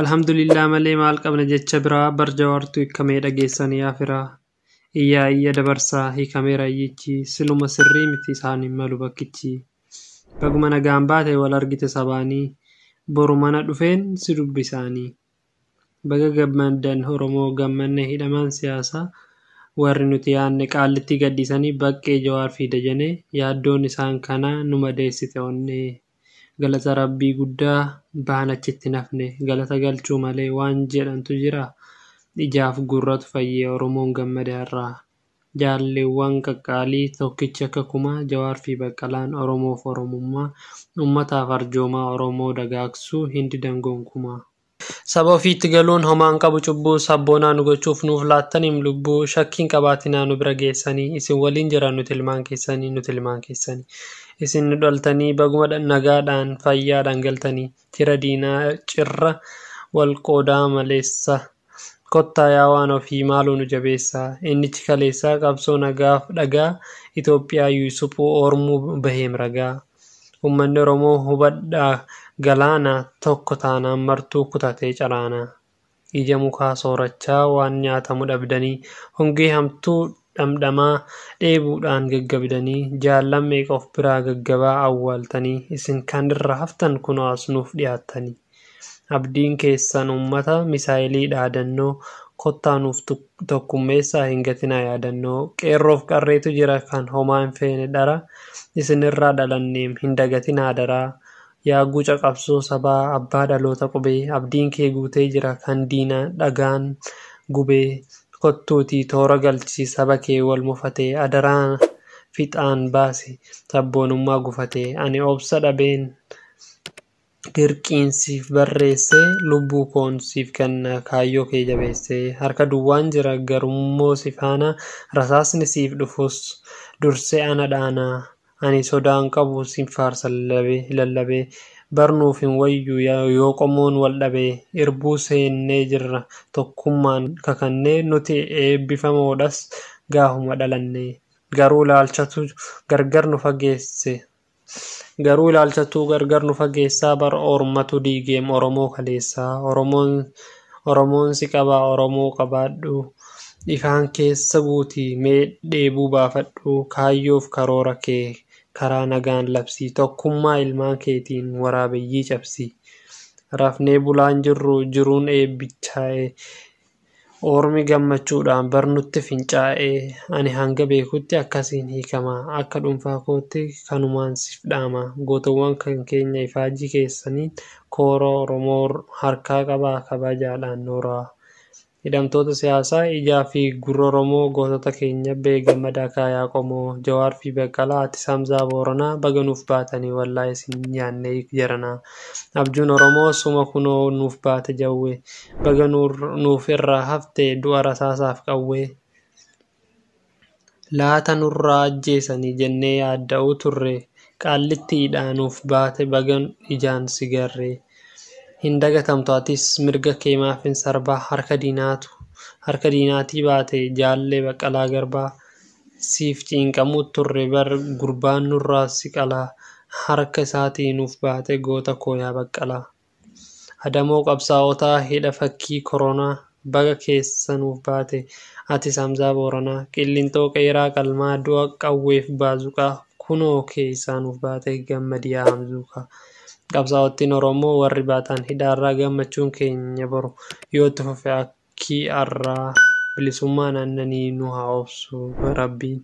Alhamdulillah malee maal qabna jecha biraa barjawartu hiikamee dhageessanii hafiraa. Iyyaa dabarsaa hiikameera iyyichi siluma sirrii miti isaaniin malu bakkichi. Baguma nagaan baate wal argite sabaanii boru mana dhufeen si dubbisaanii. Baga gammadan Oromoo gammanne hidhamaan siyaasaa warri nuti yaanne qaallitti gaddisanii baqqee Jawaar fi Dajanee yaaddoon isaan kanaa numa deessite onnee. Galata Rabbii guddaa baanachitti nafne galata galchuu malee waan jedhantu jira. Ijaaf gurratu fayyee Oromoon gammade har'aa. Jaalleewwan qaqqaalii tokkichi akka kumaa Jawaar fi Baqqalaan Oromoof Oromummaa ummataaf arjoomaa Oromoo dagaagsuu hindi dangonkumaa. Saba ofiitti galuun homaan qabu cubbuu sabboonaa nu gochuuf nuuf laattaniim lubbuu shakkiin qabaatinaa nu bira geessanii isin waliin jiran nuti ilmaan keessanii. Isin nu dhaltanii baguma nagaadhaan fayyaadhaan galtanii tira diinaa cirra wal qoodaa maleessa. Kottaa yaa waan ofii maaloo nu jabeessaa innichi kaleessaa qabsoo nagaaf dhagaa Itoophiyaa yuusuphuu Ormuu baheem ragaa. Uummanni Oromoo hubadhaa galaana tokko taanaan martuu kutatee calaana. Ija mukaa soorachaa waan nyaatamu dhabdanii hongee hamtuu dhamdhamaa dheebuudhaan gaggabdanii jaallammee qof biraa gaggabaa awwaaltanii isin kan irra haftan kunaas nuuf dhiyaattanii. Abdiin keessan uummata misaayilii dhaadannoo kottaa nuuf tokkummeessaa hin gatinaa yaadannoo qeerroof qarreetu jira kan homaa hin feene dhara isin irraa dhalanneem hin dagatinaa daraa. Yaa guca qabsoo sabaa abbaa dhaloota qubee abdiin kee guutee jira kan diina dhagaan gubee kottuutii toora galchii saba kee wal mufatee adaraan fixaan baase sabboonummaa gufatee ani obsa dhabeen dirqiinsiif barreessee lubbuu koon siif kenna kaayyoo kee jabeessee harka duwwaan jira garummoo si faana rasaasni siif dhufus dursee ana dhaanaa. Ani sodaan qabu siin faarsa lallabee barnuuf hin wayyu yoo qomoon wal dhabee irbuu seennee jirra tokkummaan kakannee nuti eebbifamoodhas gaahuma dhalannee garuu ilaalchatu gargar nu fageessaa bar ormatu diigeem Oromoo kaleessaa Oromoon si qabaa Oromoo qabaadhu. Ifaan keessa guutii mee dheebuu baafadhu kaayyoof karoora kee karaa nagaan labsii tokkummaa ilmaan keetiin waraabeyyii cabsii. Rafnee bulaan jiruun eebbichaa'ee ormi gammachuudhaan barnutti fincaa'ee ani hanga beekutti akkasiin hiikamaa akka dhuunfaa kootti kanumaan siif dhaama gootawwan kan keenya ifaajii keessaniin koora Oromoo harkaa qabaa kabajaadhaan nooraa. Hidhamtoota siyaasaa ijaa fi gurra Oromoo gootota keenya beegammadaa kaayaa qomoo Jawaar fi Baqqalaa ati Hamzaa Booranaa baganuuf baatanii wallaa isin yaannee jaranaa. Abjuun Oromoo suma kunoo nuuf baate jawwee baga nuuf irraa hafte du'a rasaasaaf qawwee. Laata nurraa ajjeesanii jennee yaadda'uu turre qaallittiidhaa nuuf baate bagan ijaan si garree. Hin dagatamtu atis mirga kee maafin sarbaa harka diinaatii baate jaallee Baqqalaa Garbaa siif ciinqamuu turre bar gurbaan nurraa si qalaa harka isaatii nuuf baate goota koo yaa Baqqalaa. Adamoo qabsaa'otaa hidha fakkii koronaa baga keessa nuuf baate ati Hamzaa Booranaa qillintoo qeeraa qalmaa du'a qawweef baazuqaa kunoo keessa nuuf baate gammadi yaa Hamzuuqaa. Qabsaa'ottiin Oromoo warri baatan hidhaarraa gammachuun keenya boru yoo itti fufe akkii arraa bilisummaan aannanii nu haa obsu Rabbiin.